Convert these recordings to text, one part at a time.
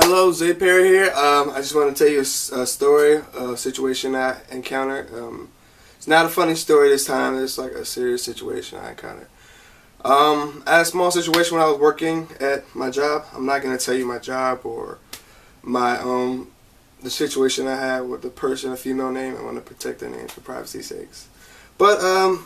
Hello, Zay Perry here. I just want to tell you a story, a situation I encountered. It's not a funny story this time. It's like a serious situation I encountered. I had a small situation when I was working at my job. I'm not going to tell you my job or my the situation I had with the person, a female name. I want to protect their name for privacy sakes. But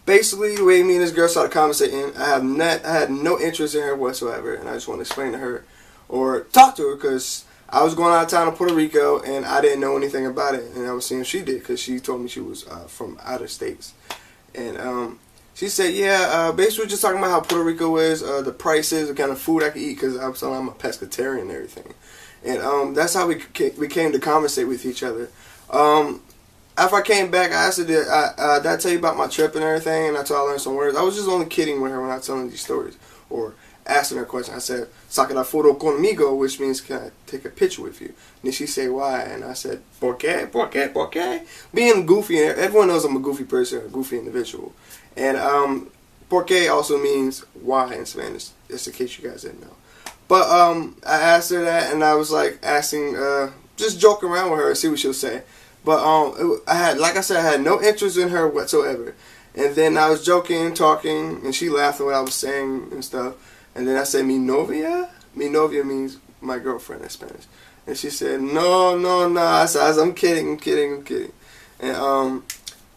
basically, the way me and this girl started conversating, I had no interest in her whatsoever, and I just want to explain to her or talk to her because I was going out of town to Puerto Rico and I didn't know anything about it, and I was seeing she did because she told me she was from out of states. And she said, yeah, basically just talking about how Puerto Rico is, the prices, the kind of food I could eat, because I was telling her I'm a pescatarian and everything. And that's how we came to conversate with each other. After I came back, I asked her, did I tell you about my trip and everything? And I told her I learned some words. I was just only kidding with her when I was telling these stories or asking her a question. I said, saca la foto conmigo, which means, can I take a picture with you? And then she said, why? And I said, ¿por qué? ¿Por qué? ¿Por qué? Being goofy, everyone knows I'm a goofy person, a goofy individual. And ¿por qué also means why in Spanish, just in case you guys didn't know. But I asked her that, and I was like asking, just joking around with her and see what she'll say. But I had no interest in her whatsoever. And then I was joking, talking, and she laughed at what I was saying and stuff. And then I said, mi novia? Mi novia means my girlfriend in Spanish. And she said, no. I said, I'm kidding. And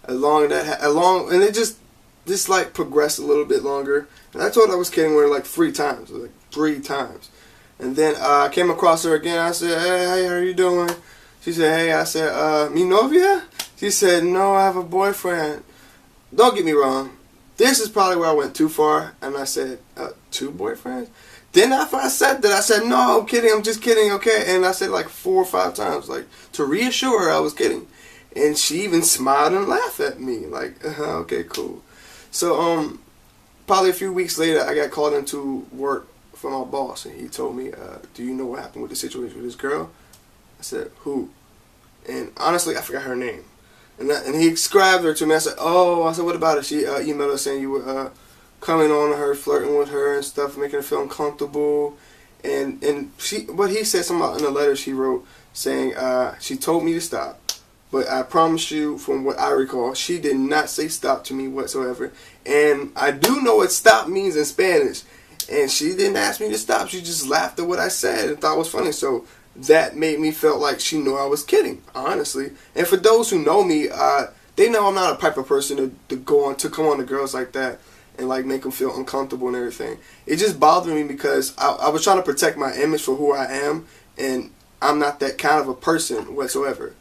and it just like progressed a little bit longer. And I told her I was kidding with her like 3 times. And then I came across her again. I said, hey, how are you doing? She said, hey. I said, mi novia? She said, no, I have a boyfriend. Don't get me wrong. This is probably where I went too far. And I said, 2 boyfriends? Then after I said that, I said, no, I'm kidding. I'm just kidding, okay? And I said like 4 or 5 times, like, to reassure her I was kidding. And she even smiled and laughed at me. Like, okay, cool. So, probably a few weeks later, I got called into work from my boss. And he told me, do you know what happened with the situation with this girl? I said, who? And honestly, I forgot her name. And he described her to me. I said, what about it? She emailed us saying you were coming on to her, flirting with her and stuff, making her feel uncomfortable. And what he said something in the letter she wrote saying, she told me to stop. But I promise you, from what I recall, she did not say stop to me whatsoever. And I do know what stop means in Spanish. And she didn't ask me to stop. She just laughed at what I said and thought it was funny. So that made me feel like she knew I was kidding, honestly. And for those who know me, they know I'm not a type of person to come on to girls like that and like make them feel uncomfortable and everything. It just bothered me because I was trying to protect my image for who I am, and I'm not that kind of a person whatsoever.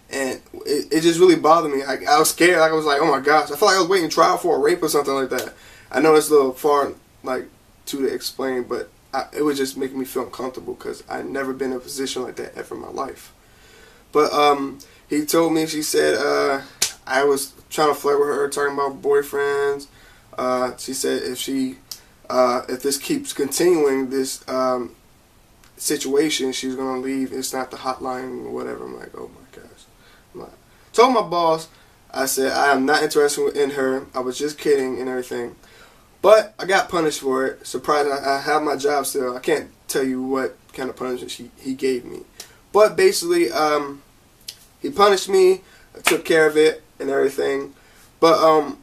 And it just really bothered me. I was scared. Like I was like, oh my gosh, I felt like I was waiting trial for a rape or something like that. I know it's a little far to explain, but it was just making me feel uncomfortable because I'd never been in a position like that ever in my life. But he told me, she said, I was trying to flirt with her, talking about boyfriends. She said if this keeps continuing, this situation, she's going to leave. It's not the hotline or whatever. I'm like, oh my gosh. Told my boss, I said, I am not interested in her. I was just kidding and everything. But I got punished for it. Surprisingly, I have my job still. I can't tell you what kind of punishment he gave me. But basically, he punished me. I took care of it and everything. But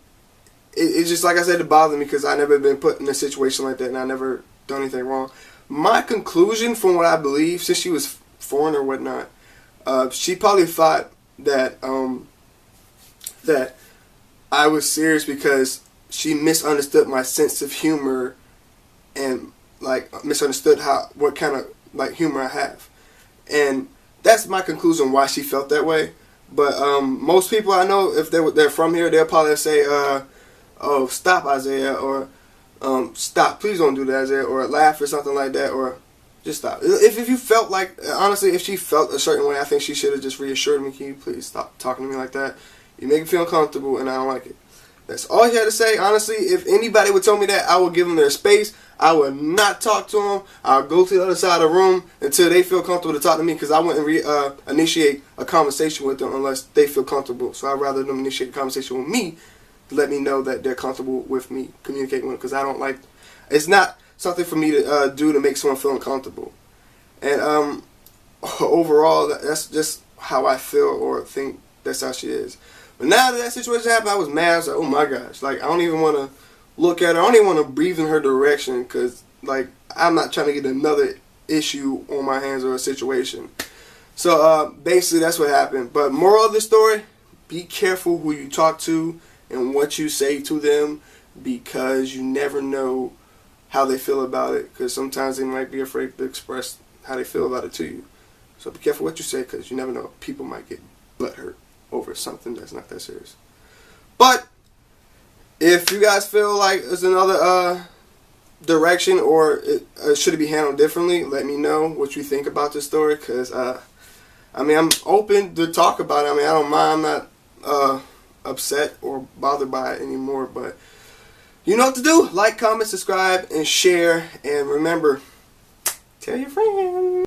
it just, like I said, it bothered me because I never been put in a situation like that and I never done anything wrong. My conclusion from what I believe, since she was foreign or whatnot, she probably thought that that I was serious because she misunderstood my sense of humor and like misunderstood what kind of humor I have. And that's my conclusion why she felt that way. But most people I know, if they're from here, they'll probably say, oh, stop, Isaiah, or stop, please don't do that, Isaiah, or laugh or something like that, or just stop. If you felt like, honestly, if she felt a certain way, I think she should have just reassured me, can you please stop talking to me like that? You make me feel uncomfortable and I don't like it. That's all he had to say. Honestly, if anybody would tell me that, I would give them their space. I would not talk to them. I'll go to the other side of the room until they feel comfortable to talk to me because I wouldn't initiate a conversation with them unless they feel comfortable. So I'd rather them initiate a conversation with me to let me know that they're comfortable with me communicating with them because I don't like... It's not something for me to do to make someone feel uncomfortable. And overall, that's just how I feel or think that's how she is. But now that situation happened, I was mad. I was like, oh my gosh, like I don't even want to look at her. I don't even want to breathe in her direction because like I'm not trying to get another issue on my hands or a situation. So basically that's what happened. But moral of the story, be careful who you talk to and what you say to them, because you never know how they feel about it, because sometimes they might be afraid to express how they feel about it to you. So be careful what you say, because you never know. People might get butthurt over something that's not that serious. But if you guys feel like there's another direction or should it be handled differently, let me know what you think about this story, because I mean, I'm open to talk about it. I mean, I don't mind. I'm not upset or bothered by it anymore, but you know what to do. Like, comment, subscribe, and share. And remember, tell your friends.